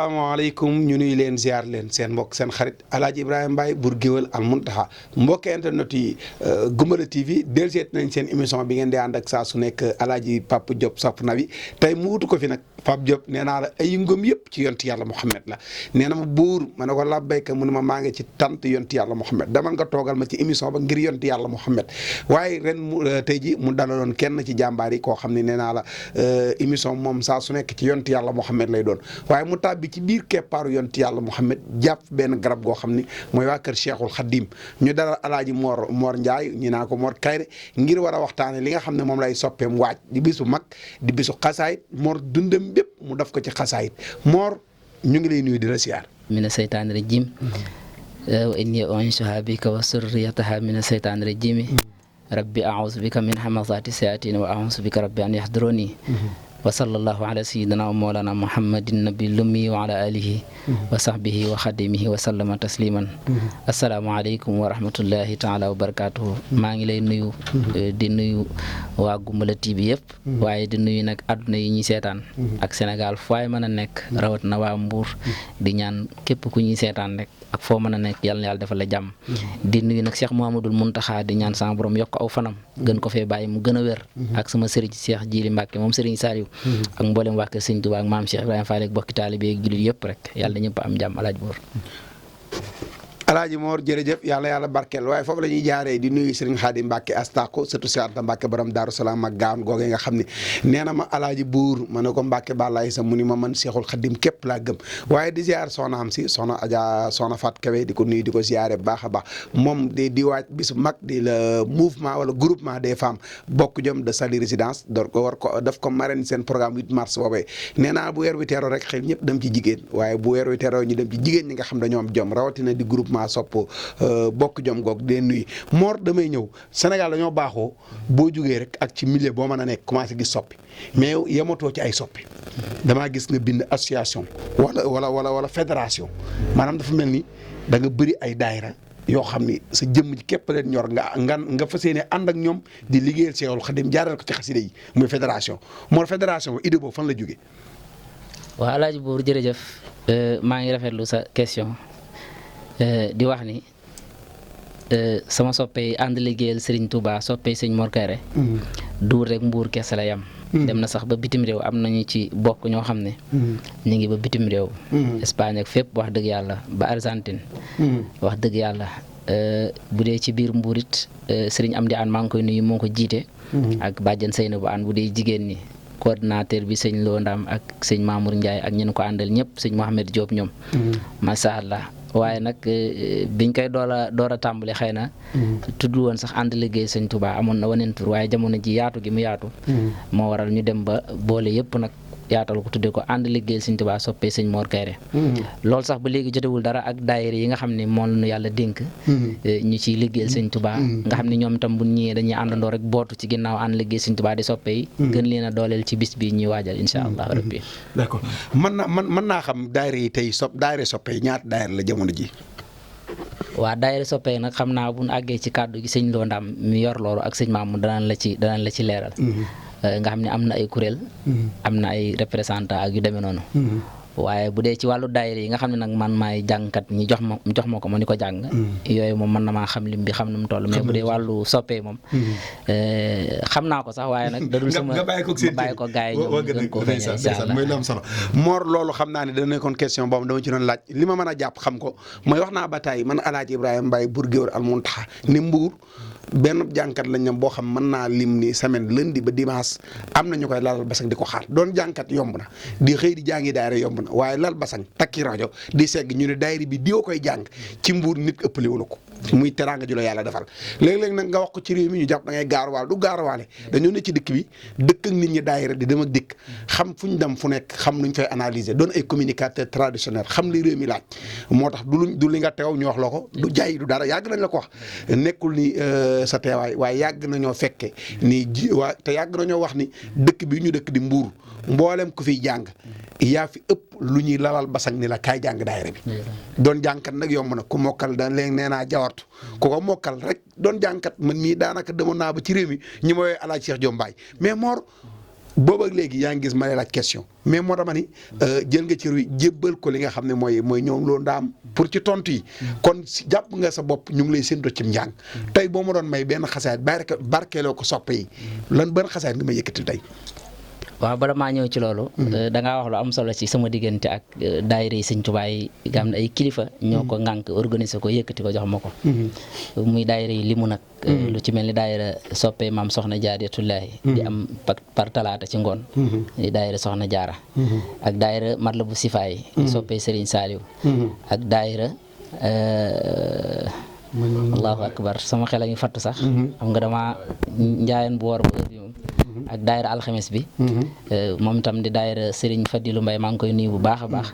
asalaamaaleykum ñu nuy leen ziar leen seen mbokk seen xarit Alaaji Ibrahima Mbaye Bour Gueweul Al Mountakha mbokk internet yi Goumbala TV delluseet nañ seen émission bi ngeen di ànd ak saa su nekk Alaaji Pape Diop Sopp Nabi tey mu wutu ko fi nag Pape Diop nee naa la ay ngëm yëpp ci yonti yàlla Muhammad la nee na ma buur ma ne ko labbayka mu ne ma maa ngi ci tant yonti yàlla Muhammad demal nga toogal ma ci émission ba ngir yonti yàlla Muhammad waaye ren mu tey ji mu dalaloon kenn ci jàmbaar yi koo xam ne nee naa la émission moom saa su nekk ci yonti yàlla Muhammad lay doon waaye mu tàbbi ci biir keppaaru yonti yàlla Muhammad jàpp benn garab goo xam ni mooy waa kër Cheikhul Khadim ñu dalal alaaji Mor Ndiaye ñu naa ko Mor Kayre ngir war a waxtaane li nga xam ne moom lay soppeem waaj di bisu mag di bisu xasaayit Mor dundam bépp mu def ko ci xasaayit Mor ñu ngi lay nuyu di la siyaar mina seytaani rajim wa inni u'iizuhaa bika wa zurriyyatahaa mina seytaani rajim rabbi a'uuzu bika min hamazaati sayaatiin wa a'uuzu bika rabbi an yahduruuni wa sallallahu ala sayyidina wa mawlana muhammadin nabi lummi wa ala alihi wa sahbihi wa xadimihi wa sallama tasliman asalaamaaleykum wa rahmatullahi taala wa barakatuhu maa ngi lay nuyu di nuyu waa Goumbala TV yëpp waaye di nuyu nag àdduna yi ñuy seetaan ak Sénégal fu waay mën a nekk rawat na waa Mbuur di ñaan képp ku ñuy seetaan rek ak foo mën a nekk yàlla na yàlla defal la jàmm di nuyu nag Cheikh Mouhamadoul Mountakha di ñaan sama borom yokk aw fanam gën ko fee bàyyi mu gën a wér ak sama sëriñ Cheikh Jili Mbacke moom sëriñ Saliou ak mboolem waa kër Sëriñ Tuubaa ak maam Cheikh Ibrahima Fall ak bokki taalibe ak jullit yëpp rek yàlla ñëpp am jàmm Alaaji Boor Alaaji Mor jërëjëf yàlla barkeel waaye foofu la ñuy jaaree di nuyu Serigne Khadim Mbacke Astako surtout si Anta Mbacke borom Daaru Salaam ak gaan googee nga xam ne nee na ma Alaaji Buur ma ne ko Mbacke balaay sa mu ni ma man Cheikhul Khadim képp laa gëm waaye di ziar soxnaam si soxna Adja soxna Fat Kawe di ko nuyu di ko ziare bu baax a baax moom di waaj bisu mag di le mouvement wala groupement des femmes bokk jom de Saly Résidence door ko war ko daf ko marraine seen programme 8 mars boobee nee naa bu weer wi teeroo rek xel ñëpp dem ci jigéen waaye bu weer wi teeroo ñu dem ci jigéen ñi nga xam dañoo am jom rawatina di groupement sopp bokk jom goog dee nuyu Mor damay ñëw Sénégal dañoo baaxoo boo jugee rek ak ci milieu boo mën a nekk commencé gis soppi mais yematoo ci ay soppi damaa gis nga bind association wala fédération maanaam dafa mel ni da nga bëri ay daayira yoo xam ni sa jëmm ji képp leen ñor nga fas yéene ànd ak ñoom di liggéeyal Cheikhul Khadim jaareel ko ci xasida yi muy fédération Mor fédération ba idée boobu fan la jógee. waaw Alaaji Boor jërëjëf maa ngi rafetlu sa question di wax ni sama soppee ànd liggéeyal Serigne Touba soppee sëñ Mor Kayre duur rek Mbuur kese la yam dem na sax ba bitim réew am nañu ci bokk ñoo xam ne ñu ngi ba bitim réew Espagne ak fépp wax dëgg yàlla ba Argentine wax dëgg yàlla bu dee ci biir Mbuur it Serigne Amdi An maa ngi koy nuyu moo ko jiite ak bàjjen Seynabou An bu dee jigéen ñi coordinateur bi sëñ Lo Ndam ak sëñ Mamour Ndiaye ak ñen ko àndal ñëpp sëñ Mohamed Diop ñoom macha allah waaye nag biñ koy door a tàmbali xëy na tudd woon sax ànd liggéey sëñ Touba amoon na waneen tur waaye jamono ji yaatu gi mu yaatu moo waral ñu dem ba boole yëpp nag yaatal ko tuddee ko ànd liggéey sëñ Touba soppee sëñ Mor Kayre loolu sax ba léegi jotewul dara ak daayira yi nga xam ne moom la ñu yàlla dénk ñu ciy liggéeyal sëñ Touba nga xam ne ñoom itam bu ñëwee dañuy àndandoo rek bootu ci ginnaaw ànd liggéey sëñ Touba di soppee gën leen a dooleel ci bis bi ñuy waajal insha allah rabbi d'accord mën naa xam daayira yi tey daayira soppee ñaata daayira la jamono ji. waa daayira soppee nag xam naa bu ñu àggee ci kàddu gi sëñ Lo Ndam mi yor loolu ak sëñ Mamour danañ la ci leeral nga xam ne am na ay kuréel am na ay représentant ak yu demee noonu waaye bu dee ci wàllu daayira yi nga xam ne nag man maay jàngkat ñi jox ma ko ma ni ko jàng yooyu moom mën na maa xam lim bi xam nu mu toll mais bu dee wàllu soppee moom xam naa ko sax waaye nag dadul sama nga bàyyi ko gaay yi ñoom gën ko feeñal incha allah mooy lu am solo Mor loolu xam naa ne dana nekkoon question boobu dama ci doon laaj li ma mën a jàpp xam ko mooy wax naa ba tey man Alaaji Ibrahima Mbaye Bour Gueweul Al Mountakha ni Mbuur benn jànkat lañ ñam boo xam mën naa lim ni semaine lundi ba dimanche am na ñu koy lalal basang di ko xaar doon jànkat yomb na di xëy di jàngi daayira yomb na waaye lal basang takki rajo di segg ñu ne daayira bi diwa koy jàng ci Mbuur nit ëppale wu la ko muy teraanga ju la yàlla defal léeg-léeg nag nga wax ko ci réew mi ñu jàpp da ngay gaaruwaale du gaaruwaale dañoo ne ci dëkk bi dëkk ak nit ñi daayira di dem ak dikk xam fu ñu dem fu nekk xam nuñ fay analyser doon ay communicateur traditionnel xam li réew mi laaj moo tax du li nga teew ñu wax la ko du jaay du dara yàgg nañ la ko wax nekkul ni sa teewaay waaye yàgg nañoo fekke ni te yàgg nañoo wax ni dëkk bi ñu dëkk di Mbuur mboolem ku fiy jàng yaa fi ëpp lu ñuy lalal basang ni la kaay jàng daayira bi doon jàngkat nag yomb na ku mokkal da léegi nee naa jawartu ku ko mokkal rek doon jàngkat man mii daanaka demoon naa ba ci réew mi ñi ma woowee Alaaji Cheikh Diop Mbaye mais Mor boobu ak léegi yaa ngi gis ma lay laaj question mais moo tax ma ni jël nga ci jébbal ko li nga xam ne mooy ñoom loolu ndaam pour ci tontu yi kon jàpp nga sa bopp ñu ngi lay séntu ci njàng tey boo ma doon may benn xasaayit barkeeloo ko soppe yi lan ban xasaayit nga may yëkkati tey. waaw bala maa ñëw ci loolu da ngaa wax lu am solo ci sama diggante ak daayira yi Sëñ Tuubaa yi nga xam ne ay kilifa ñoo ko ŋànk organiser ko yëkkati ko jox ma ko muy daayira yi limu nag lu ci mel ni daayira soppe maam soxna Jaaratullaahi di am par talaata ci ngoon daayira soxna Jaara ak daayira Matlabu Sifaay soppe Serigne Saliou ak daayira allahu akbar sama xel a ngi fattu sax xam nga dama njaayeen bu woor ba bi moom ak daayira alxames bi moom itam di daayira Serigne Fadilu Mbay maa ngi koy nuyu bu baax a baax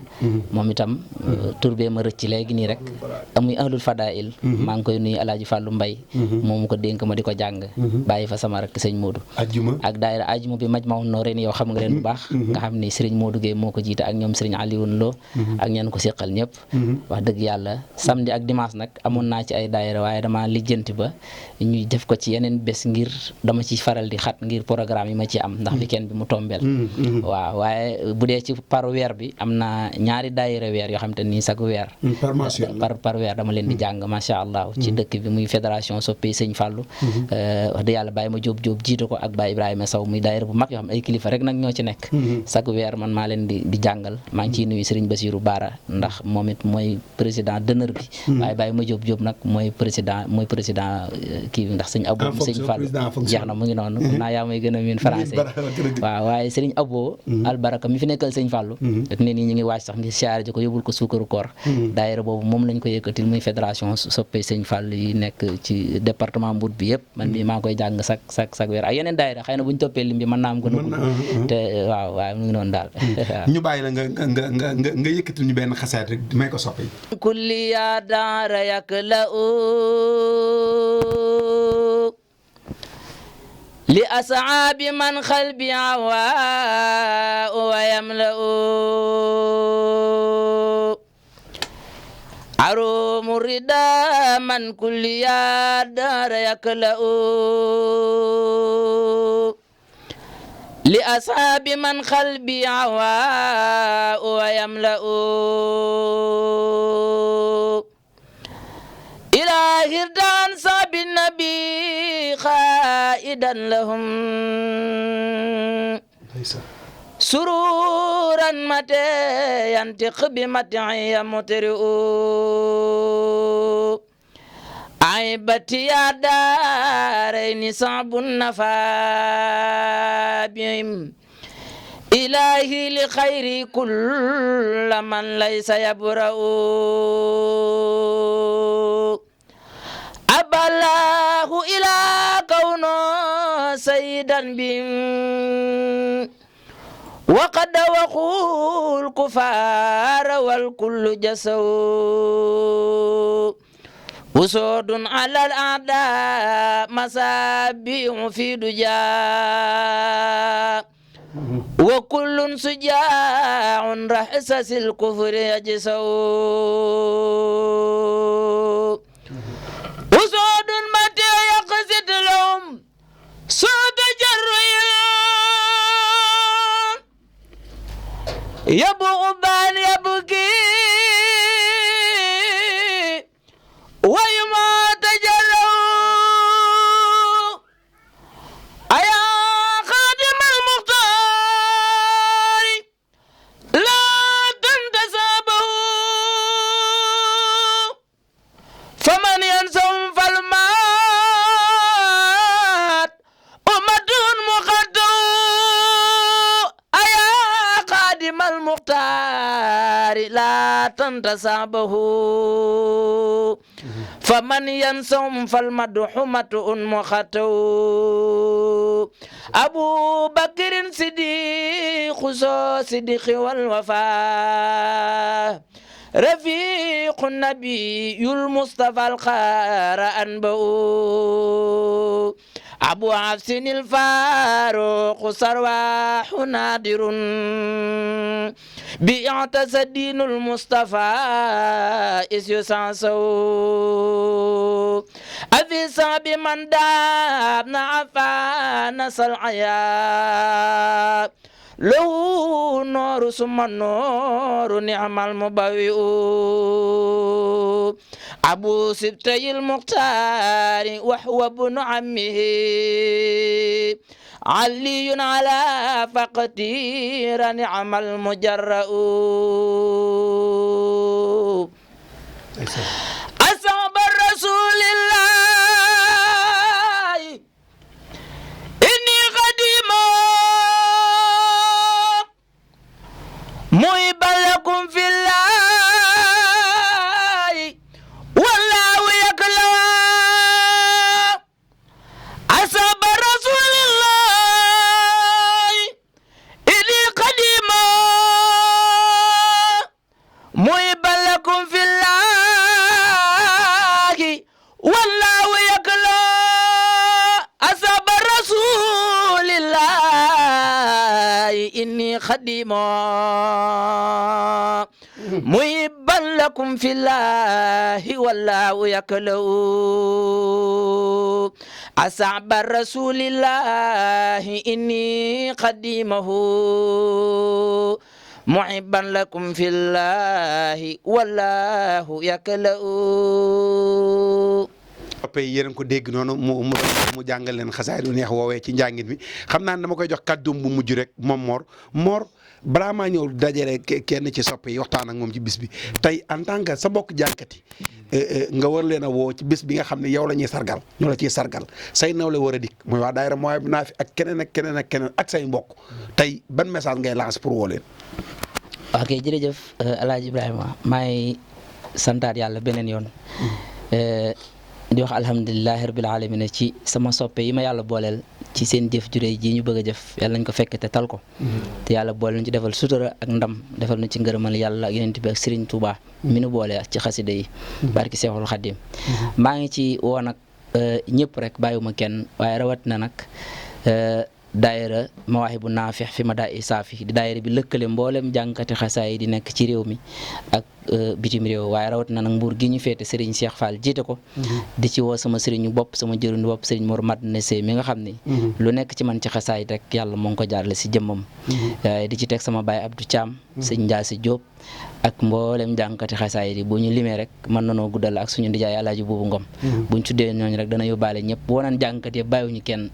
moom itam tur bee ma rëcc léegi nii rek amuy ahlul fadail maa ngi koy nuyu Alaaji Fàllu Mbay moomu ko dénk ma di ko jàng bàyyi fa sama rek sëñ Moodu ak daayira ajuma bi Majmahun Nurayni yow xam nga leen bu baax nga xam ni Serigne Moodu Gueye moo ko jiite ak ñoom Serigne Alioune Lo ak ñeen ko séqal ñëpp wax dëgg yàlla samedi ak dimanche nag amoon naa ci ay daayira waaye dama lijjanti ba ñuy def ko ci yeneen bés ngir dama ci faral di xat ngir programme yi ma ci am ndax weekend bi mu tombeel waaw waaye bu dee ci par weer bi am na ñaari daayira weer yoo xam te ni chaque weer par weer dama leen di jàng macha allah ci dëkk bi muy fédération soppe Sëñ Fallou wax dëgg yàlla Baye ma Jóob jiitu ko ak Baye Ibrahima Sow muy daayira bu mag yoo xam ay kilifa rek nag ñoo ci nekk chaque weer man maa leen di jàngal maa ngi ciy nuyu Serigne Bassirou Bara ndax moom it mooy président d'honneur bi waaye Baye ma Jóob nag mooy président kii bi ndax sëñ Abo sëñ Fall jeex na mu ngi noonu naa yaa may gën a miin français waaw waaye sëriñ Abo albaraka mi fi nekkal sëñ Fallu ak ne nii ñu ngi waaj sax ngir siyaare ji ko yóbbul ko suukaru koor daayira boobu moom lañ ko yëkkatil muy fédération soppe sëñ Fall yi nekk ci département Mbour bi yëpp man mii maa ngi koy jàng chaque weer ak yeneen daayira xëy na bu ñu toppee lim bi mën naa am gën a gudd te waaw waaw mu ngi noonu daal ñu bàyyi la nga yëkkatil ñu benn xasaat rek may ko soppe kulli yaa daara yak la li asaabi man xalbi awaa wa yamla'u arumu rida man kulli ya dara yakla'u li asaabi man xalbi awaa wa yamla'u إلهي ردان صاب النبي خائدا لهم سرورا متى ينطق بمتعي مترئ عيبتي يا دارين صعب النفا بهم إلهي لخيري كل من ليس يبرأ أبى الله إلى كونه سيدا بهم وقد وقوا الكفار والكل جسوا وسود على الأعداء مسابيع في دجا وكل سجاع رحسس الكفر يجسوا وسود متى يقصد لهم سود جرين يبغ بان يبكي ويما تجلوا أيا خادم المختار لا تنتسبه فمن ينسهم فالمات أمة مخدو أيا خادم المختار لا تنتسبه فمن ينسهم فالمدحومة مخطو أبو بكر صديق صديق والوفاء رفيق النبي المصطفى الخار أنبؤ أبو عفس الفاروق صرواح نادر بيعتز دين المصطفى إذ يسعسو وفي صعب من دابنا عفانا العيا له نور ثم النور نعم المبوئ أبو سبتي المختار وهو ابن عمه علي على فقدير نعم المجرأ أصحاب الرسول الله إني قديما محبا لكم في الله والله يكلا أصحاب رسول الله إني قديما محبا لكم في الله والله يكلا أصحاب رسول الله إني خديما محبا لكم في الله والله يكلا أصحاب رسول الله إني خديمه محبا لكم في الله والله يكلا pay yéen a ngi ko dégg noonu mu jàngal leen xasaay du neex woowee ci njàngin mi xam naa ne dama koy jox kàddoom bu mujj rek moom Mor balaa maa ñëw dajale kenn ci soppe yi waxtaan ak moom ci bis bi tey en tant que sa mbokk jànkati nga war leen a woo ci bis bi nga xam ne yow la ñuy sargal ñu la ciy sargal say nawle war a dikk mooy waa daayira mooy bu naa fi ak keneen ak keneen ak keneen ak say mbokk tey ban message ngay lancer pour woo leen. ok jërëjëf El Hadj Ibrahima maa ngi santaat yàlla beneen yoon. di wax alhamdulilahi rabil alamin ci sama soppe yi ma yàlla booleel ci seen jëf ju réy ji ñu bëgg a jëf yàlla nañ ko fekk te tal ko te yàlla boole ñu ci defal sutura ak ndam defal ñu ci ngërëmal yàlla ak yonent bi ak Serigne Touba mi nu boole ci xasida yi barki Seexul Xaddim maa ngi ci woo nag ñëpp rek bàyyiwuma kenn waaye rawat na nag daayira Mawaahibu Naafi' fi Madaa'i Saafi di daayira bi lëkkale mboolem jàngkati xasaay yi di nekk ci réew mi ak bitim réew waaye rawat na nag mbuur gi ñu féete Serigne Cheikh Fall jiite ko di ci woo sama Serigne bopp sama jëruñu bopp Serigne Mor Madne Sey mi nga xam ni lu nekk ci man ci xasaay rek yàlla moo ngi ko jaarale si jëmmam di ci teg sama baay Abdou Thiam sëñ Ndiasse Diop ak mboolem jàngkati xasaay yi bu ñu limee rek mën nanoo guddal ak suñu ndijaay Alaaji Buubu Ngom buñ tuddee ñooñu rek dana yóbbaale ñëpp boo naan jàngkat yëpp bàyyiwuñu kenn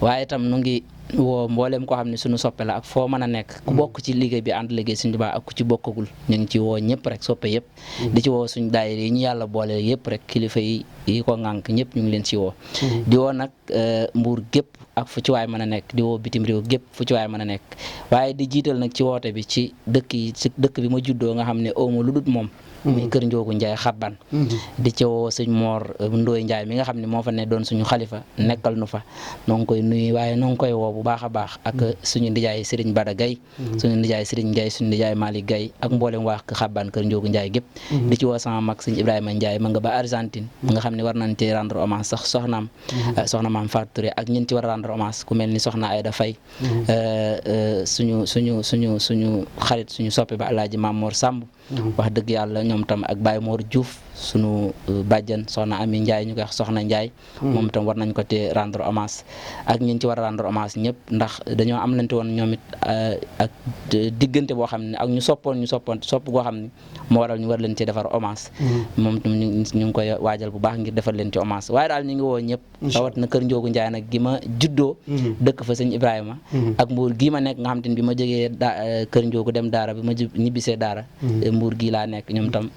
waaye itam nu ngi woo mboolem koo xam ne suñu soppe la ak foo mën a nekk ku bokk ci liggéey bi ànd liggéey suñu Tuubaa ak ku ci bokkagul ñu ngi ci woo ñëpp rek soppe yëpp di ci woo suñu daayira yi ñu yàlla boole yëpp rek kilifa yi ko ŋànk ñëpp ñu ngi leen ci woo di woo nag mbuur gépp ak fu ci waay mën a nekk di woo bitim réew gépp fu ci waay mën a nekk waaye di jiital nag ci woote bi ci dëkk bi ma juddoo nga xam ne awma lu dul moom muy kër Njoogu Njaay xabban di ci woo sëñ Moor Ndooy Njaay mi nga xam ne moo fa ne doon suñu xalifa nekkal nu fa noo ngi koy nuyu waaye noo ngi koy woo bu baax a baax ak suñu ndijaay Sëriñ Bada Gay suñu ndijaay Sëriñ Gay suñu ndijaay Malick Gay ak mboolem waa xabban kër Njoogu Njaay gépp di ci woo sama mag sëñ Ibrahima Njaay ma nga ba Argentine nga xam ne war nañ ci rendre hommage sax soxna maam Fatou Touré ak ñun ci war a rendre hommage ku mel ni soxna Ayda Fay suñu xarit suñu soppe ba Alaaji Maam Mor Samb wax dëgg yàlla ñoom tam ak Baye Mor Diouf sunu bàjjan soxna Ami Ndiaye ñu koy wax soxna Ndiaye moom tam war nañ ko te rendre hommage ak ñun ci war a rendre hommage ñëpp ndax dañoo am lante woon ñoom it ak diggante boo xam ne ak ñu sopp goo xam ne moo waral ñu war leen ci defar hommage moom tam ñu ngi koy waajal bu baax ngir defal leen ci hommage waaye daal ñu ngi woo ñëpp rawat na kër Njoogu Njaay nag gi ma juddoo dëkk fa sëñ Ibrahima ak mbuur gii ma nekk nga xam te ne bi ma jógee kër Njoogu dem daara bi ma ñibbisee daara mbuur gii laa nekk ñoom tam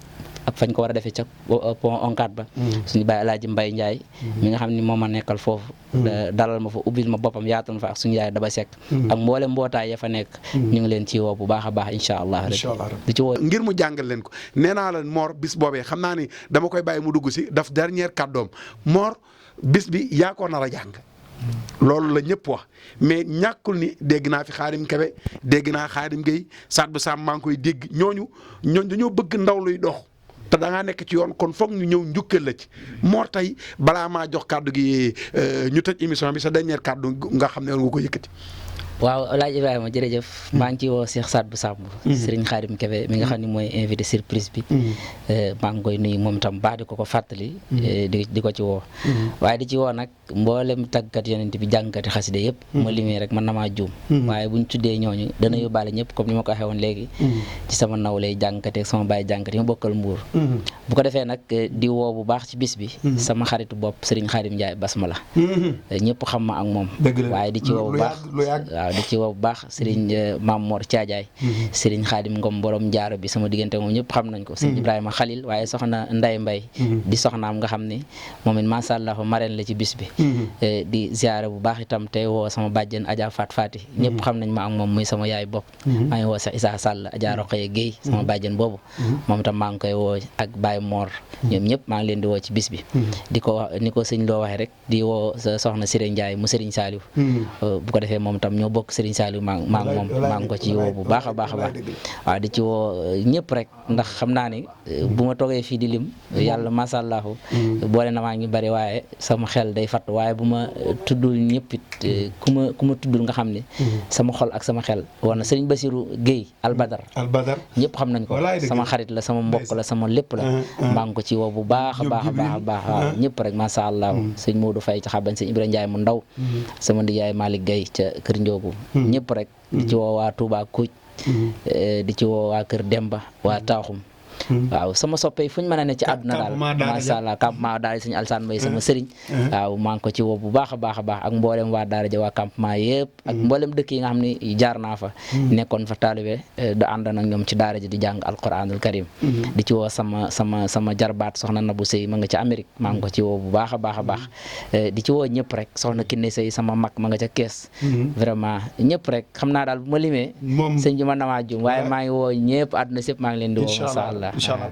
ak fañ ko war a defee ca pont oncat ba suñu bàyyi Alaaji Mbay Njaay mi nga xam ne moo ma nekkal foofu dalal ma fa ubbil ma boppam yaatal ma fa ak suñu yaay Daba Sekk ak mboolem mbootaay ya fa nekk ñu ngi leen ci woo bu baax a baax incha allah di ci woo ngir mu jàngal leen ko nee naa la Mor bis boobee xam naa ni dama koy bàyyi mu dugg si daf dernière kàddoom Mor bis bi yaa ko nar a jàng loolu la ñëpp wax mais ñàkkul ni dégg naa fi Xaadim Kebe dégg naa Xaadim Gueye Saad bu Sam maa ngi koy dégg ñooñu dañoo bëgg ndaw luy dox te da ngaa nekk ci yoon kon foog ñu ñëw njukkal la ci Mor tey balaa maa jox kàddu gi ñu tëj émission bi sa dernière kàddu nga xam ne woon nga ko yëkkati. waaw laaj Ibrahima jërëjëf maa ngi ci woo Cheikh Sadbou Samb Serigne Khadim Kébé mi nga xam ne mooy invité surprise bi maa ngi koy nuyu moom tam baax di ko fàttali di ko ci woo waaye di ci woo nag mboolem tàggkat yonent bi jàngkati xaside yëpp ma limee rek man na maa juum waaye buñ tuddee ñooñu dana yóbbaale ñëpp comme ni ma ko waxee woon léegi ci sama nawlay jàngkati ak sama baay jàngkati yi ma bokkal Mbuur bu ko defee nag di woo bu baax ci bis bi sama xaritu bopp Serigne Khadim Ndiaye Basmala ñëpp xam ma ak moom waaye di ci woo bu baax waaw di ci woo bu baax Serigne Mame Mor Thiadiaye Serigne Khadim Ngom borom jaaro bi sama diggante moom ñëpp xam nañ ko Serigne Ibrahima Khalil waaye soxna Nday Mbay di soxnaam nga xam ni moom it masha Allah marraine la ci bis bi di ziare bu baax itam tey woo sama bàjjen Adja Fat Fati ñëpp xam nañ ma ak moom muy sama yaay bopp maa ngi woo sax Issa Sall Adja Rokhaya Guèye sama bàjjen boobu moom itam maa ngi koy woo ak Baye Mor ñoom ñëpp maa ngi leen di woo ci bis bi di ko wax ni ko sëñ loo waxee rek di woo soxna Siré Ndiaye mu Serigne Saliou bu ko defee moom itam ñoo bokk Serigne Saliou maa ngi ko ci woo bu baax a baax waaw di ci woo ñëpp rek ndax xam naa ni bu ma toogee fii di lim yàlla masha Allah boole na maa ngi bari waaye sama xel day fatt waaye bu ma tuddul ñëpp it ku ma tuddul nga xam ne sama xol ak sama xel war na Serigne Bassirou Guèye Albadar ñëpp xam nañ ko sama xarit la sama mbokk la sama lépp la maa ngi ko ci woo bu baax a baax a baax waaw ñëpp rek masha Allah sëñ Modou Faye ca xabañ sëñ Ibrahima Ndiaye mu ndaw sama ndiyaay Malick Guèye ca kër Ndiobu ñëpp rek di ci woo waa Touba Kuuj di ci woo waa kër Demba waa Taaxum waaw sama soppe fu ñu mën a ne ci àdduna daal masha Allah campement daal sëñ Alsaan Mbay sama sëriñ waaw maa ngi ko ci woo bu baax a baax a baax ak mboolem waa daara ja waa campement yëpp ak mboolem dëkk yi nga xam ne jaar naa fa nekkoon fa taalibe da ànd nag ñoom ci daara ji di jàng alquranul karim di ci woo sama jarbaat soxna Nabou Sey ma nga ca Amérique maa ngi ko ci woo bu baax a baax a baax di ci woo ñëpp rek soxna Kiné Sey sama mag ma nga ca kees vraiment ñëpp rek xam naa daal bu ma limee sëñ bi mën na maa juum waaye maa ngi woo ñëpp àdduna sépp maa ngi leen di woo masha Allah inchallah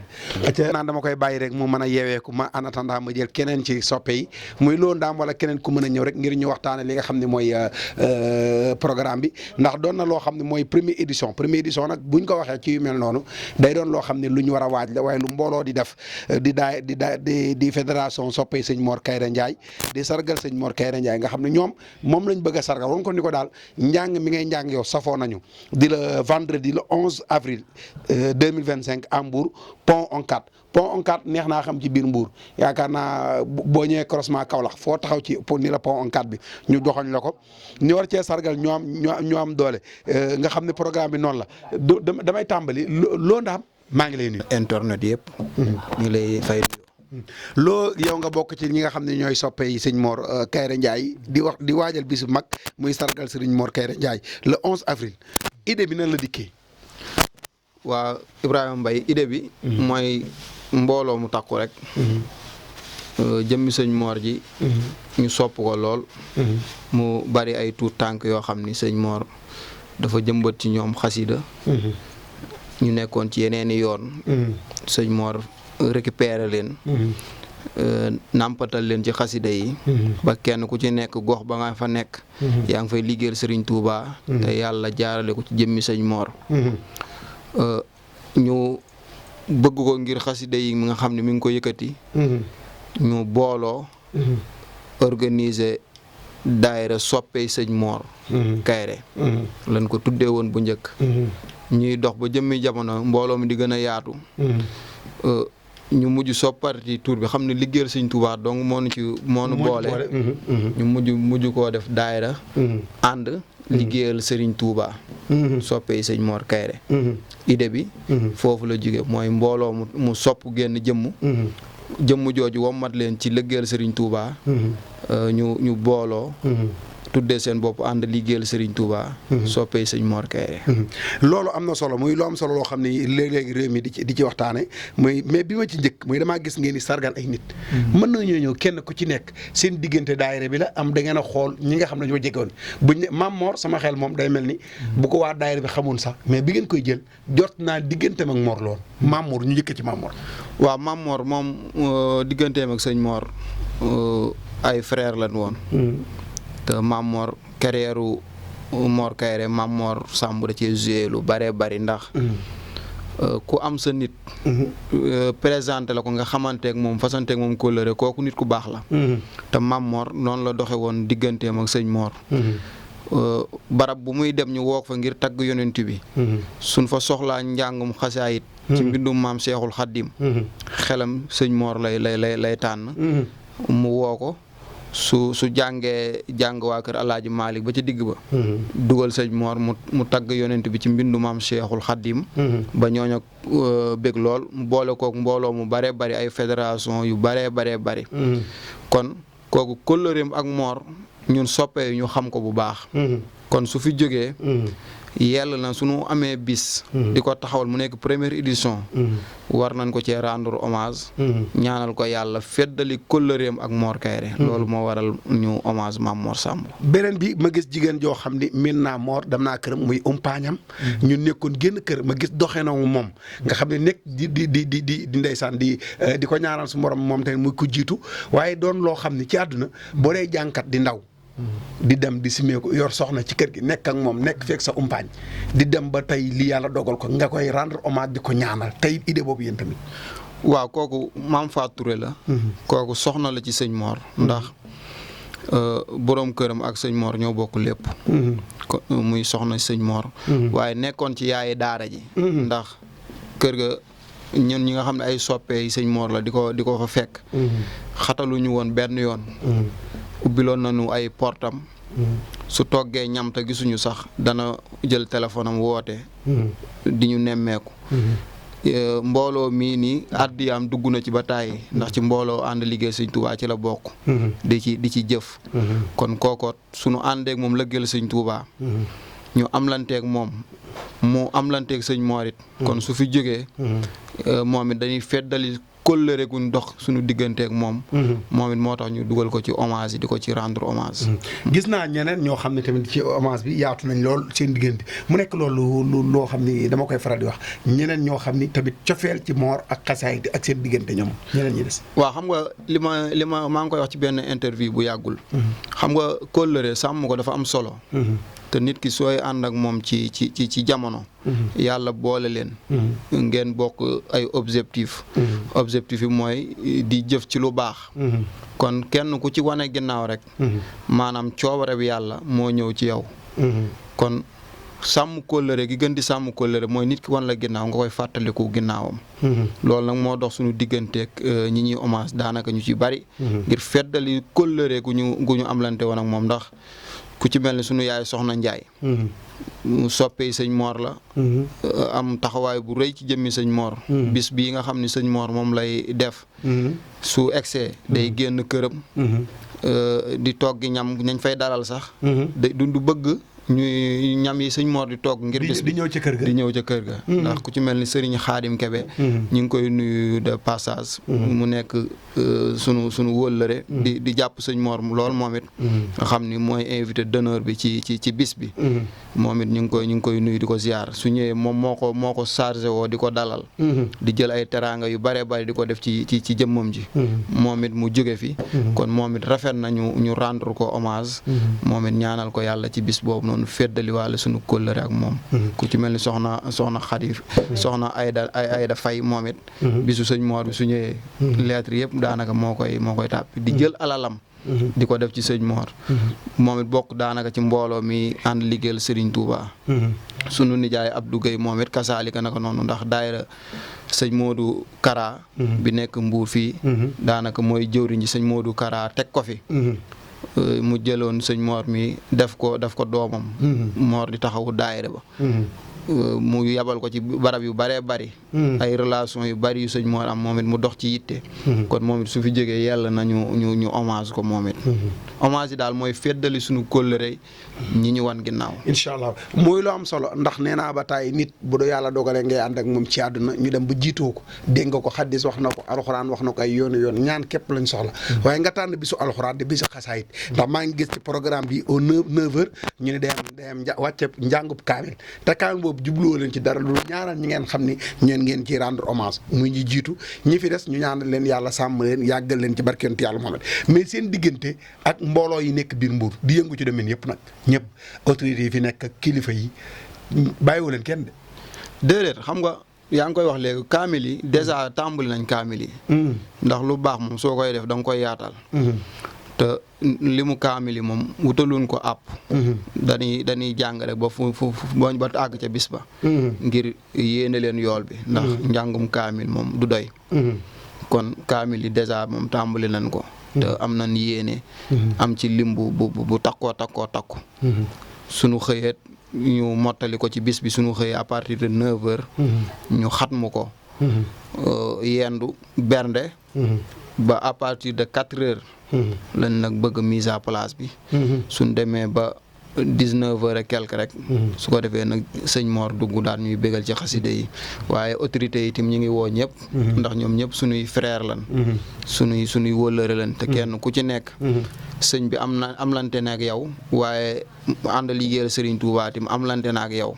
naan dama koy bàyyi rek mu mën a yeeweeku ma en attendant ma jël keneen ci soppe yi muy loo ndaam wala keneen ku mën a ñëw rek ngir ñu waxtaane li nga xam ne mooy programme bi ndax doon na loo xam ne mooy première édition nag buñ ko waxee ci yu mel noonu day doon loo xam ne lu ñu war a waaj la waaye lu mbooloo di def di fédération soppe yi sëñ Mor Kayre Ndiaye di sargal sëñ Mor Kayre Ndiaye nga xam ne ñoom moom lañ bëgg a sargal woon ko ni ko daal njàng mi ngay njàng yow safoo nañu di la vendredi le 11 avril 2025 à Mbour pont Oncat neex naa xam ci biir Mbour yaakaar naa boo ñëwee croisement Kaolack foo taxaw ci pour ni la pont Oncat bi ñu doxañ la ko ñu war cee sargal ñoo am doole nga xam ne programme bi noonu la damay tàmbali loo ndaam maa ngi lay nuyu. internet yëpp. ñu ngi lay fay. loo yow nga bokk ci ñi nga xam ne ñooy soppe yi sëñ Mor Kayre Ndiaye di waajal bisu mag muy sargal sëriñ Mor Kayre Ndiaye le 11 avril idée bi nan la dikkee. waa Ibrahima Mbaye idée bi. mooy mbooloo mu takku rek. jëmmi sëñ Mor ji. ñu sopp ko lool. mu bari ay tuut tànk yoo xam ni sëñ Mor dafa jëmbat ci ñoom xasida ñu nekkoon ci yeneeni yoon. sëñ Mor récupérer leen. nàmpatal leen ci xasida yi. ba kenn ku ci nekk gox ba nga fa nekk. yaa ngi fay liggéeyal Serigne Touba. te yàlla jaarale ko ci jëmmi sëñ Mor. ñu bëgg ko ngir xasida yi nga xam ne mi ngi ko yëkkati. ñu booloo. organiser daayira soppey sëñ Mor Kayre. lañ ko tuddee woon bu njëkk. ñuy dox ba jëmmi jamono mbooloo mi di gën a yaatu. ñu mujj sopparti tur bi xam ne liggéeyal sëñ Touba donc moo nu boole. ñu mujj koo def daayira. ànd liggéeyal Serigne Touba. soppee sëñ Mor Kayre. idée bi. foofu la jóge mooy mbooloo mu sopp génn jëmm jooju wommat leen ci liggéeyal Serigne Touba. ñu booloo. tuddee seen bopp ànd liggéeyal Serigne Touba. soppee sëñ Mor Kayre. loolu am na solo muy lu am solo loo xam ne léeg-léegi réew mi di ci waxtaane mais bi ma ci njëkk muy damaa gis ngeen di sargal ay nit. mën nañoo ñëw kenn ku ci nekk seen diggante daayira bi la am da ngeen a xool ñi nga xam ne ñoo jegewoon buñ ne Mame Mor sama xel moom day mel ni bu ko waa daayira bi xamoon sax mais bi ngeen koy jël jot naa digganteem ak Mor lool Mame Mor ñu njëkk ci Mame Mor. waaw Mame Mor moom digganteem ak sëñ Mor ay frère lañ woon. te Mame Mor carrière Mor Kayre Mame Mor Samb da cee joué lu bëree bëri ndax ku am sa nit présenté la ko nga xamanteek moom fasanteek moom kóllëre kooku nit ku baax la te Mame Mor noonu la doxe woon digganteem ak sëñ Mor barab bu muy dem ñu wook fa ngir tagg yonent bi suñ fa soxlaa njàngum xasaayit ci mbindum maam Seexul Xaddim xelam sëñ Mor lay tànn mu woo ko su jàngee jàng waa kër Alaaji Maalik ba ci digg ba dugal sëñ Mor mu tagg yonent bi ci mbindu maam Seexul Xaddim ba ñooñu bég lool mu boole kook mbooloo mu bare bari ay fédération yu baree bari kon kooku kóllëreem ak Mor ñun soppee ñu xam ko bu baax kon su fi jógee yell na suñu amee bis di ko taxawal mu nekk première édition war nañ ko cee rendre hommage ñaanal ko yàlla feddali kóllëreem ak Mor Kairé loolu moo waral ñu hommage Mame Mor Samb beneen bi ma gis jigéen joo xam ni min naa Mor dem naa këram muy umpaañam ñu nekkoon génn kër ma gis doxenoo moom nga xam ne nekk di ndeysaan di ko ñaanal su morom moom tamit muy ko jiitu waaye doon loo xam ne ci àdduna boo dee jànkat di ndaw di dem di simeeku yor soxna ci kër gi nekk ak moom nekk fekk sa umpaañ di dem ba tey li yàlla dogal ko nga koy rendre hommage di ko ñaanal tey idée boobu yéen tamit. waaw kooku Mame Fatou Touré la. kooku soxna la ci sëñ Mor. ndax borom këram ak sëñ Mor ñoo bokk lépp. muy soxna sëñ Mor. waaye nekkoon ci yaayi daara ji. ndax kër ga ñun ñi nga xam ne ay soppee yi sëñ Mor la di ko fa fekk. xataluñu woon benn yoon. ubbiloon nañu ay portam su toggee ñam te gisuñu sax dana jël téléphone am woote di ñu nemmeeku mbooloo mii nii addiyaam dugg na ci ba tàyyi ndax ci mbooloo ànd liggéey sëñ Touba ci la bokk di ci jëf kon kookoot suñu àndeek moom lëggeel sëñ Touba ñu amlanteeg moom mu amlanteeg sëñ Mor it kon su fi jógee moom it dañuy feddali kóllëre guñ dox suñu digganteeg moom moom it moo tax ñu dugal ko ci hommage yi di ko ci rendre hommage gis naa ñeneen ñoo xam ne tamit ci hommage bi yaatu nañ lool seen diggante mu nekk loolu loo xam ni dama koy faral di wax ñeneen ñoo xam ni tamit cofeel ci Mor ak xasaayid ak seen diggante ñoom ñeneen ñi des waaw xam nga li ma maa ngi koy wax ci benn interview bu yàggul xam nga kóllëre sàmm ko dafa am solo te nit ki sooy ànd ak moom ci jamono yàlla boole leen ngeen bokk ay objectif yi mooy di jëf ci lu baax kon kenn ku ci wane ginnaaw rek maanaam coobare bi yàlla moo ñëw ci yow kon sàmm kóllëre gi gën di sàmm kóllëre mooy nit ki wan la ginnaaw nga koy fàttaliku ginnaawam loolu nag moo dox suñu digganteeg ñi ñuy hommage daanaka ñu ci bari ngir feddali kóllëre gu ñu amlante woon ak moom ndax ku ci mel ni sunu yaay Soxna Njaay mu soppee sëñ Mor la am taxawaay bu rëy ci jëmmi sëñ Mor bis bii nga xam ni sëñ Mor moom lay def su egsee day génn këram di toggi ñam nañ fay dalal sax du bëgg ñuy ñam yi sëñ Mor di togg ngir bis bi di ñëw ca kër ga ndax ku ci mel ni Serigne Khadim Kebe ñu ngi koy nuyu de passage mu nekk sunu wóllëre di jàpp sëñ Mor lool moom it nga xam ni mooy invité d'honneur bi ci bis bi moom it ñu ngi koy nuyu di ko ziar su ñëwee moom moo ko chargé woo di ko dalal di jël ay teraanga yu bare bari di ko def ci jëmmam ji moom it mu jóge fi kon moom it rafet na ñu rendre ko hommage moom it ñaanal ko yàlla ci bis boobu noonu feddali waale sunu kóllëre ak moom ku ci mel ni soxna Xadi soxna Ayda Fay moom it bisu sëñ Mor bi su ñëwee lettre yëpp daanaka moo koy tàppi di jël alalam di ko def ci sëñ Mor moom it bokk daanaka ci mbooloo mi ànd liggéeyal Serigne Touba sunu nijaay Abdou Gueye moom it kasaalika naka noonu ndax daayira sëñ Modou Kara bi nekk Mbuur fii daanaka mooy jëwriñ ji sëñ Modou Kara teg ko fi mu jëloon sëñ Mor mi def ko doomam Mor di taxawu daayira ba mu yabal ko ci barab yu baree bari ay relation yu bari yu sëñ Mor am moom it mu dox ci yitte kon moom it su fi jógee yàlla na ñu hommage ko moom it hommage yi daal mooy feddali suñu kóllëre ñi ñu wan ginnaaw incha allah mooy lu am solo ndax nee naa ba tàyyi nit bu do yàlla dogalee ngay ànd ak moom ci àdduna ñu dem ba jiitoo ko dégg nga ko xaddis wax na ko alxuraan wax na ko ay yoon ñaan képp lañ soxla waaye nga tànn bisu alxuraan de bisu xasaayit ndax maa ngi gis ci programme bi au 9h ñu ne day am wàcce njàngub kaamil te kaamil boobu jubluwoo leen ci dara lu ñaanal ñi ngeen xam ni ngeen ci rendre hommage muy ñi jiitu ñi fi des ñu ñaanal leen yàlla sàmm leen yàggal leen ci barkent yàlla Muhammad mais seen diggante ak mbooloo yi nekk biir Mbuur di yëngu ci domaine yëpp nag ñëpp autorités yi fi nekk ak kilifa yi bàyyiwu leen kenn de. déedéet xam nga yaa ngi koy wax léegi kaamil yi dèjà tàmbali nañ kaamil yi. ndax lu baax moom soo koy def da nga koy yaatal. te limu kaamil yi moom wutaluñ ko àpp. dañuy jàng rek ba fu ba àgg ca bis ba. ngir yéene leen yool bi ndax njàngum kaamil moom du doy. kon kaamil yi dèjà moom tàmbali nañ ko. te am nañ yéene. am ci lim bu takkoo. sunu xëyeet ñu mottali ko ci bis bi sunu xëyee à partir de 9h. ñu xatmu ko. yendu bernde. ba à partir de 4h. lañ nag bëgg mise à place bi. suñ demee ba 19h et quelque rek. su ko defee nag sëñ Mor dugg daal ñuy bégal ci xaside yi waaye autorités yi itam ñu ngi woo ñëpp. ndax ñoom ñëpp suñuy frère lan. suñuy wëllëre lan te kenn ku ci nekk. sëñ bi am lante na ak yow waaye ànd liggéeyal Serigne Touba tim am lante na ak yow.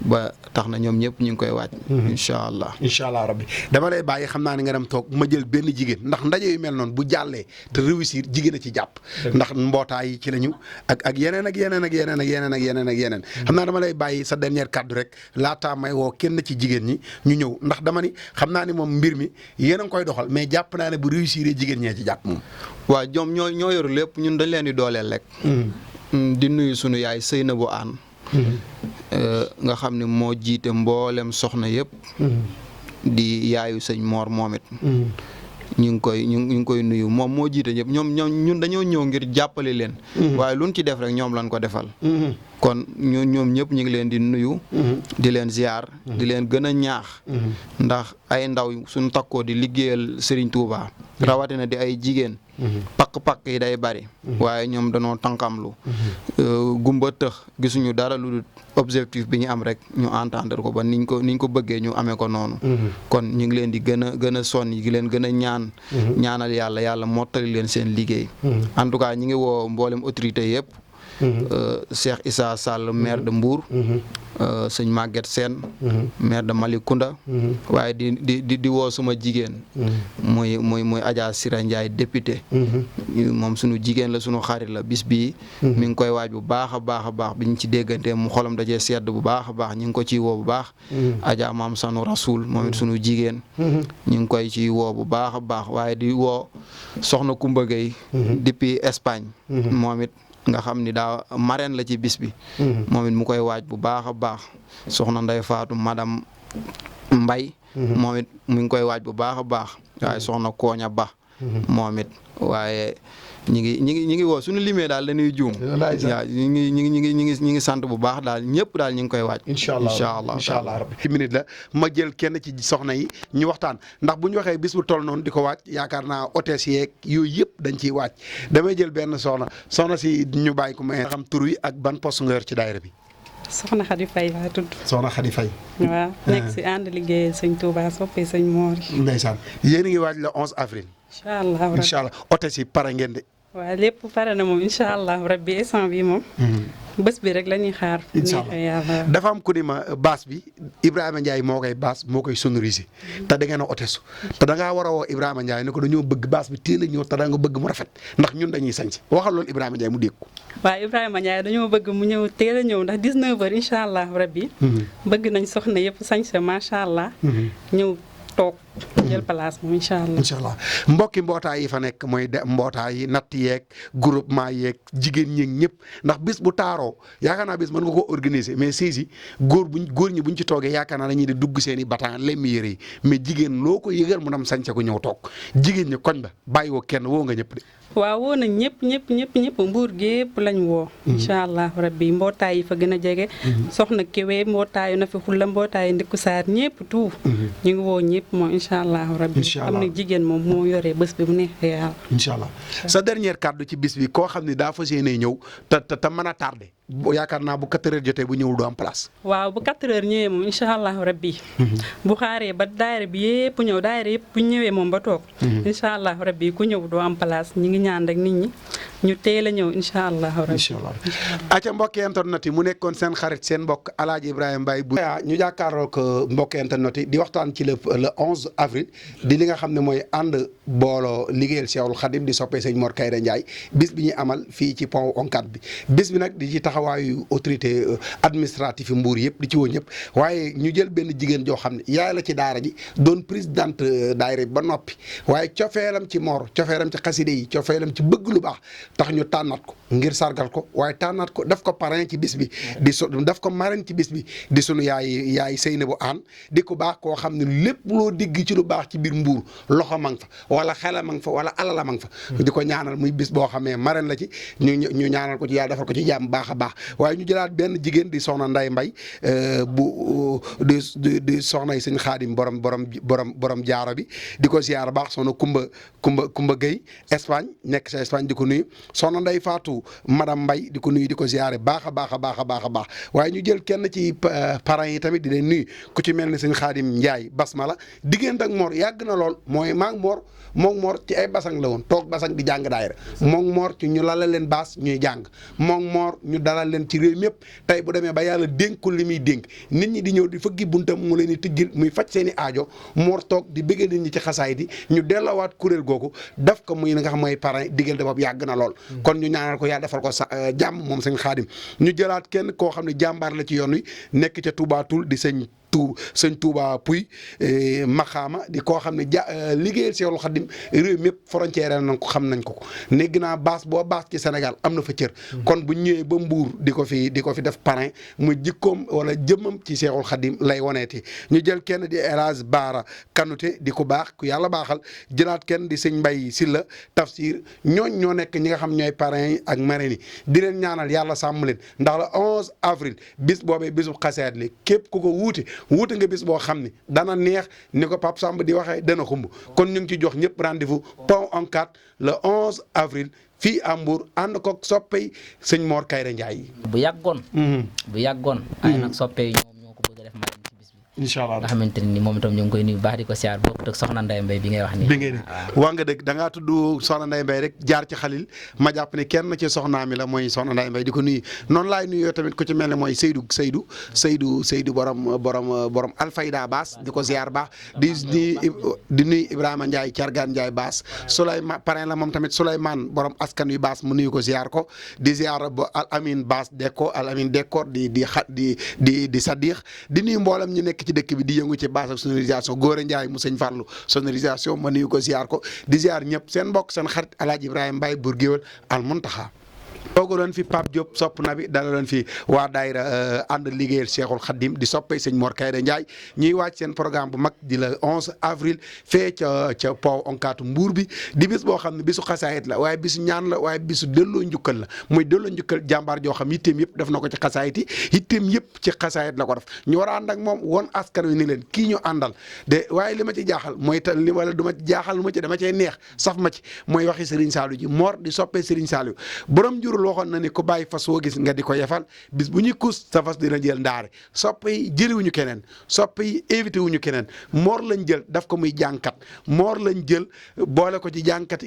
ba tax na ñoom ñëpp ñu ngi koy waaj. incha allah rabbi dama lay bàyyi xam naa ne nga dem toog ma jël benn jigéen ndax ndaje yu mel noonu bu jàllee te réussir jigéen a ci jàpp. ndax mbootaay yi ci lañu ak yeneen ak yeneen ak yeneen ak yeneen ak yeneen ak yeneen. xam naa dama lay bàyyi sa dernière kàddu rek laataa may woo kenn ci jigéen ñi ñu ñëw ndax dama ni xam naa ni moom mbir mi yéen a ngi koy doxal mais jàpp naa ne bu réussir jigéen ñee ci jàpp moom. waaw ñoom ñoo yor lépp ñun dañ leen di dooleel rek. di nuyu sunu yaay Seynabou Anne. nga xam ne moo jiite mboolem soxna yëpp. di yaayu sëñ Mor moom it. ñu ngi koy nuyu moom moo jiite ñëpp ñun dañoo ñëw ngir jàppale leen. waaye luñ ci def rek ñoom lañ ko defal. kon ñoom ñëpp ñu ngi leen di nuyu. di leen ziar. di leen gën a ñaax. ndax ay ndaw suñu takkoo di liggéeyal Serigne Touba. rawatina di ay jigéen. pakk-pakk yi day bari. waaye ñoom danoo tànkamlu. gumba tëx gisuñu dara lu dul objectif bi ñu am rek ñu entendre ko ba niñ ko bëggee ñu amee ko noonu. kon ñu ngi leen di gën a sonn yi leen gën a ñaanal yàlla mottali leen seen liggéey. en tout cas ñi ngi woo mboolem autorité yëpp. Cheikh Issa Sall maire de Mbour. sëñ Maguette Sène. maire de Malicounda. waaye di woo suma jigéen. muy Adja Sira Ndiaye député. moom sunu jigéen la sunu xarit la bis bii. mi ngi koy waaj bu baax a baax bi ñu ci déggante mu xolam dajee sedd bu baax a baax ñu ngi ko ciy woo bu baax. Adja Maam Sanu Rasoul moom it sunu jigéen. ñu ngi koy ciy woo bu baax a baax waaye di woo Soxna Kumba Gueye. depuis Espagne. moom it nga xam ni daa marraine la ci bis bi. moom it mu koy waaj bu baax a baax soxna Ndey Faatu madame Mbay moom it mu ngi koy waaj bu baax a baax waaye soxna Kooña Ba moom it waaye ñi ngi woo suñu limee daal dañuy juum. waaw ñi ngi sant bu baax daal ñëpp daal ñu ngi koy waaj. incha allah rabbi ci minute la ma jël kenn ci soxna yi ñu waxtaan ndax bu ñu waxee bis bu toll noonu di ko waaj yaakaar naa hôtesse yeeg yooyu yëpp dañ ciy waaj damay jël benn soxna si ñu bàyyi ko may xam tur wi ak ban poste nga yor ci daayira bi. soxna Khady Faye laa tudd. soxna Khady Faye. waaw nekk si ànd liggéey sëñ Touba soppee sëñ Mor. ndeysaan yéen a ngi waaj le 11 avril. incha allah hôtesse yi pare ngeen de. waaw lépp pare na moom incha allah rabbi instant bi moom. bés bi rek la ñuy xaar. incha allah dafa am ku ni ma baas bi Ibrahima Ndiaye moo koy baas moo koy sonoriser. te da ngeen a hôtesse te da ngaa war a woo Ibrahima Ndiaye ne ko dañoo bëgg baas bi teel a ñëw te da nga bëgg mu rafet ndax ñun dañuy sañse waxal loolu Ibrahima Ndiaye mu dégg ko. waaw Ibrahima Ndiaye dañoo bëgg mu ñëw teel a ñëw ndax 19h incha allah rabbi. bëgg nañ soxna yëpp sañse macha allah. ñëw toog jël place moom incha allah. mbokki mbootaay yi fa nekk mooy mbootaay yi natt yeeg groupement yeeg jigéen ñi ñëpp ndax bis bu taaroo yaakaar naa bis mën nga ko organiser mais saisi góor ñi buñ ci toogee yaakaar naa dañuy di dugg seen i bataan lemmi yére yi mais jigéen loo ko yëgal mu dem sañse ko ñëw toog jigéen ñi koñ ba bàyyi woo kenn woo nga ñëpp de. waaw woo nañ ñëpp mbuur gépp lañ woo. incha allah rabbi mbootaay yi fa gën a jege. soxna Kéwé mbootaayu na fi xulla mbootaayu ndikku saar ñëpp tout. ñu ngi woo ñëpp moom incha allah rabbi. am na jigéen moom moo yoree bés bi bu neexee yàlla. incha allah sa dernière kàddu ci bis bi koo xam ne daa fas yéenee ñëw te mën a tardé. yaakaar naa bu 4h jotee bu ñëwul du am place. waaw bu 4h ñëwee moom incha allah rabbi. bu xaaree ba daayira bi yëpp ñëw daayira yëpp bu ñëwee moom ba toog. incha allah rabbi ku ñëw doo am place ñi ngi ñaan rek nit ñi ñu teel a ñëw incha allah. incha allah aca mbokki internet yi mu nekkoon seen xarit seen mbokk Alaaji Ibrahima Mbaye bu ñu jàkkaarloo ko mbokki internet yi di waxtaan ci le 11 avril di li nga xam ne mooy ànd booloo liggéeyal Cheikhul Khadim di soppee sëñ Mor Kairé Ndiaye bis bi ñuy amal fii ci pont ONCAD bi bis bi nag di ci taxawaayu autorité administrative yi Mbour yëpp di ci woo ñëpp waaye ñu jël benn jigéen joo xam ne yaay la ci daara ji doon présidente daayira bi ba noppi waaye cofeelam ci Mor cofeelam ci xaside yi cofeelam ci bëgg lu baax tax ñu tànnat ko ngir sargal ko waaye tànnat ko daf ko parrain ci bis bi daf ko marraine ci bis bi di sunu yaay Seynabou Anne di ko baax koo xam ne lépp loo digg ci lu baax ci biir Mbour loxo ma nga fa wala xela ma nga fa wala alala ma nga fa di ko ñaanal muy bis boo xamee marraine la ci ñu ñaanal ko ci yàlla defal ko ci jàmm baax a baax waaye ñu jëlaat benn jigéen di soxna Nday Mbay di soxna yi sëñ Xaadim borom jaaro bi di ko ziyaar baax soxna Kumba Gueye Espagne nekk sa Espagne di ko nuyu soxna Nday Fatou madame Mbay di ko nuyu di ko ziyaare baax a baax a baax a baax a baax waaye ñu jël kenn ci parents yi tamit di leen nuyu ku ci mel ni sëñ Xaadim Njaay Basmala diggante ak Mor yàgg na lool mooy maag Mor moom Mor ci ay basang la woon toog basang di jàng daayira moom Mor ci ñu lalal leen baas ñuy jàng moom Mor ñu dalal leen ci réew mépp tey bu demee ba yàlla dénkul li muy dénk nit ñi di ñëw di fëggi buntam mu leen di tijjil muy faj seen i aajo Mor toog di bëgg nit ñi ci xasaay di ñu delloowaat kuréel googu daf ko muy nga xam mooy parrain diggante boobu yàgg na lool kon ñu ñaanal ko yàlla defal ko jàmm moom sëñ Xaadim ñu jëlaat kenn koo xam ne jàmbaar la ci yoon wi nekk ca Touba Toul di sëñ Touba Puy Maxaama di koo xam ne liggéeyal Seexul Xadim réew mépp frontière nañ ko xam nañ ko négg naa baas boo baas ci Sénégal am na fa cër kon bu ñëwee ba Mbuur di ko fi def parrain muy jikkoom wala jëmmam ci Seexul Xadim lay woneeti ñu jël kenn di El Hadj Baara Kanouté di ko baax ku yàlla baaxal jëlaat kenn di sëñ Mbay Silla Tafsir ñoo nekk ñi nga xam ñooy parrain yi ak marraine yi di leen ñaanal yàlla sàmm leen ndax la 11 avril bis boobee bisu xasaayid li képp ku ko wuute nga bis boo xam ne dana neex ni ko Pape Samb di waxee dana xumb kon ñu ngi ci jox ñëpp rendez-vous pont ONCAD le 11 avril fii à Mbour ànd ko soppey sëñ Mor Kairé Ndiaye yi bu yàggoon ay nag soppey ñoo ko bëgg a def ma ci bis bi incha allah nga xamante ni moom itam ñu ngi koy nuyu baax di ko siyaar bokkut ak soxna Ndeye Mbaye bi ngay wax nii bi ngay ni waa nga dëgg da ngaa tudd soxna Ndeye Mbaye rek jaar ci xalil ma jàpp ne kenn ci soxnaa mi la mooy soxna Ndeye Mbaye di ko nuyu noonu laay nuyoo tamit ku ci mel ne mooy Seydou borom Alfayda Baas di ko ziar baax di nuyu Ibrahima Ndiaye Cargaan Ndiaye Baas Souleymane parrain la moom tamit Souleymane borom askan wi Baas mu nuyu ko ziar ko di ziar ba Al Amin Baas Dekko Al Amin Dekko di Sadikh di nuyu mboolem ñu nekk ci dëkk bi di yëngu ci baas ak sonorisation Góora Ndiaye mu sëñ Fallou sonorisation ma nuyu ko ziar ko di ziar ñëpp seen mbokk seen xarit Alaaji Ibrahima Mbaye Bour Guéweul Al Muntaxa toogaloon fi Pape Diop sopp na bi dalaloon fi waa daayira ànd liggéeyal Cheikhul Khadim di soppee sëñ Mor Kairé Ndiaye ñuy wàcc seen programme bu mag di la 11 avril fee ca pont ONCAD Mbour bi di bis boo xam ne bisu xasaayit la waaye bisu ñaan la waaye bisu delloo njukkal la muy delloo njukkal jàmbaar joo xam yitteem yëpp def na ko ci xasaayit yi yitteem yëpp ci xasaayit la ko def ñu war a ànd ak moom woon askan wi ni leen kii ñu àndal de waaye li ma ci jaaxal mooy tal li wala du ma ci jaaxal lu ma ci dama cee neex saf ma ci mooy waxi Serigne Saliou ji Mor di soppee Serigne Saliou borom jurul waxoon na ni ko bàyyi fas woo gis nga di ko yefal bis bu ñuy kus sa fas dina jël ndaare soppe yi jëliwuñu keneen soppe yi invité wuñu keneen Mor lañ jël daf ko muy jànkat Mor lañ jël boole ko ci jànkat